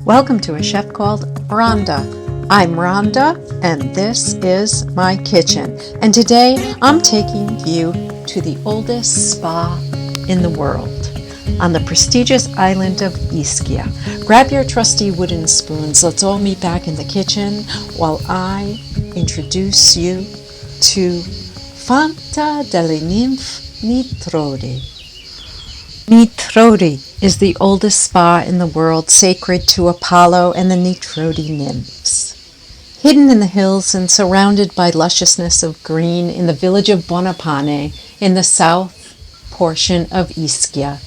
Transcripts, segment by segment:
Welcome to a chef called Rhonda. I'm Rhonda and this is my kitchen. And today I'm taking you to the oldest spa in the world on the prestigious island of Ischia. Grab your trusty wooden spoons. Let's all meet back in the kitchen while I introduce you to Fonte delle Ninfe Nitrodi. Nitrodi is the oldest spa in the world, sacred to Apollo and the Nitrodi nymphs. Hidden in the hills and surrounded by lusciousness of green in the village of Bonapane in the south portion of Ischia.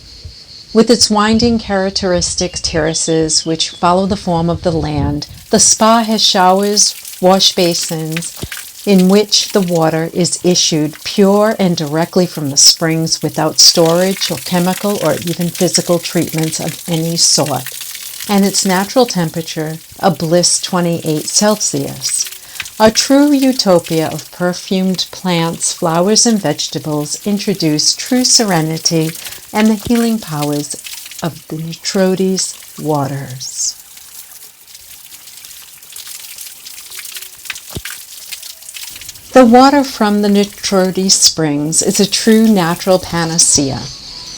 With its winding characteristic terraces which follow the form of the land, the spa has showers, wash basins, in which the water is issued pure and directly from the springs without storage or chemical or even physical treatments of any sort, and its natural temperature a bliss 28 Celsius. A true utopia of perfumed plants, flowers, and vegetables introduce true serenity and the healing powers of the Nitrodi's waters. The water from the Nitrodi springs is a true natural panacea.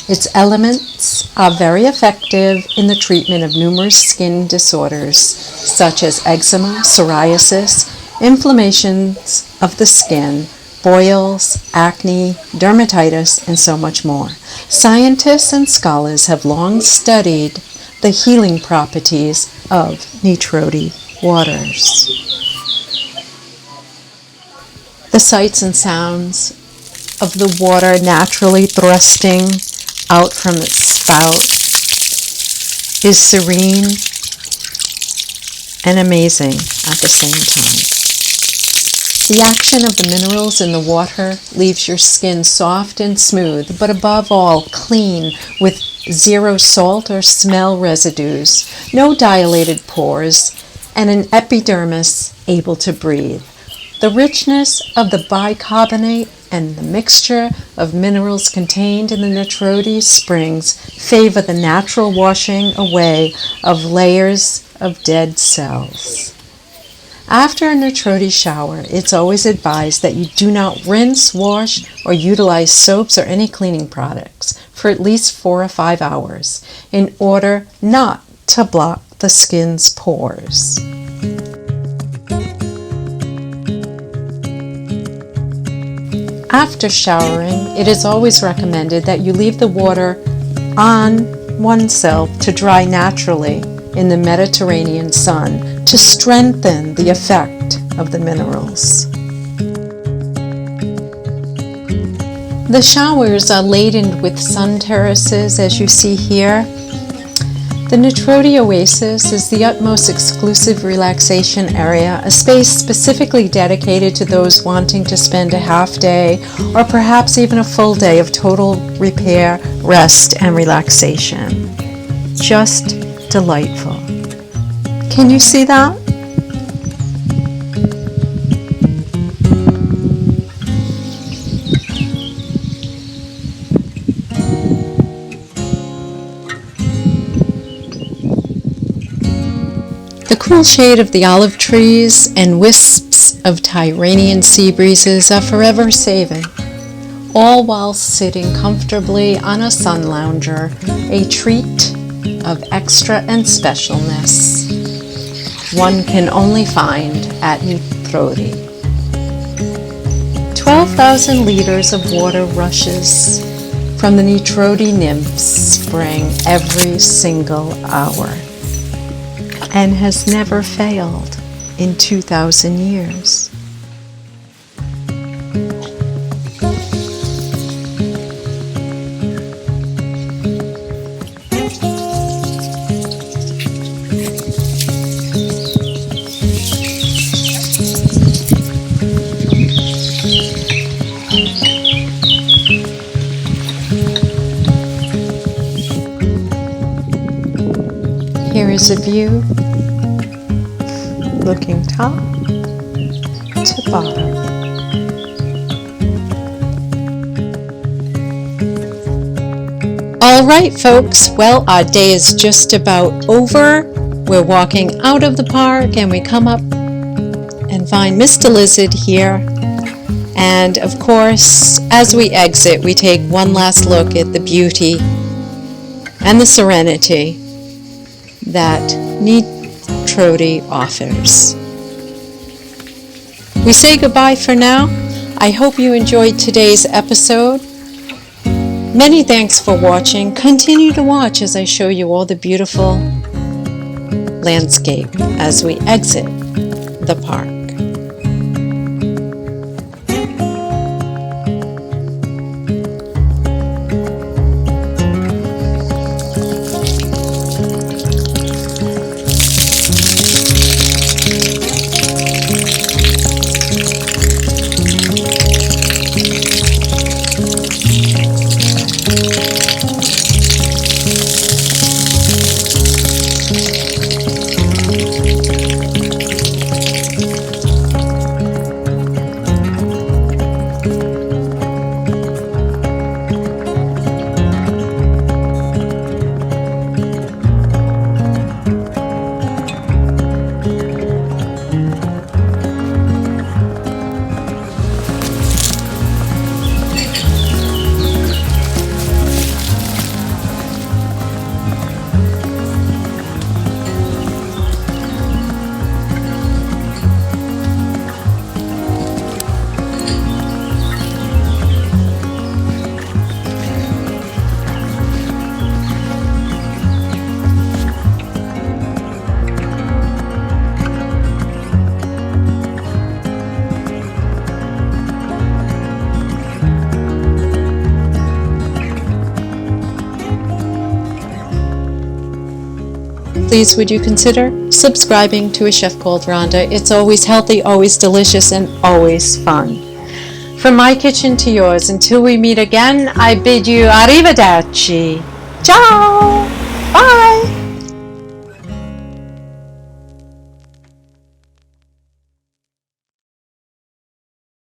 Its elements are very effective in the treatment of numerous skin disorders such as eczema, psoriasis, inflammations of the skin, boils, acne, dermatitis, and so much more. Scientists and scholars have long studied the healing properties of Nitrodi waters. The sights and sounds of the water naturally thrusting out from its spout is serene and amazing at the same time. The action of the minerals in the water leaves your skin soft and smooth, but above all clean with zero salt or smell residues, no dilated pores, and an epidermis able to breathe. The richness of the bicarbonate and the mixture of minerals contained in the Nitrodi springs favor the natural washing away of layers of dead cells. After a Nitrodi shower, it's always advised that you do not rinse, wash, or utilize soaps or any cleaning products for at least 4 or 5 hours in order not to block the skin's pores. After showering, it is always recommended that you leave the water on oneself to dry naturally in the Mediterranean sun to strengthen the effect of the minerals. The showers are laden with sun terraces, as you see here. The Nitrodi Oasis is the utmost exclusive relaxation area, a space specifically dedicated to those wanting to spend a half day or perhaps even a full day of total repair, rest, and relaxation. Just delightful. Can you see that? The cool shade of the olive trees and wisps of Tyrrhenian sea breezes are forever saving, all while sitting comfortably on a sun lounger, a treat of extra and specialness one can only find at Nitrodi. 12,000 liters of water rushes from the Nitrodi nymphs spring every single hour, and has never failed in 2,000 years. Here is a view looking top to bottom. All right, folks. Well, our day is just about over. We're walking out of the park and we come up and find Mr. Lizard here. And of course, as we exit, we take one last look at the beauty and the serenity that Nitrodi offers. We say goodbye for now. I hope you enjoyed today's episode. Many thanks for watching. Continue to watch as I show you all the beautiful landscape as we exit the park. Please would you consider subscribing to A Chef Called Rhonda. It's always healthy, always delicious, and always fun. From my kitchen to yours, until we meet again, I bid you arrivederci. Ciao! Bye!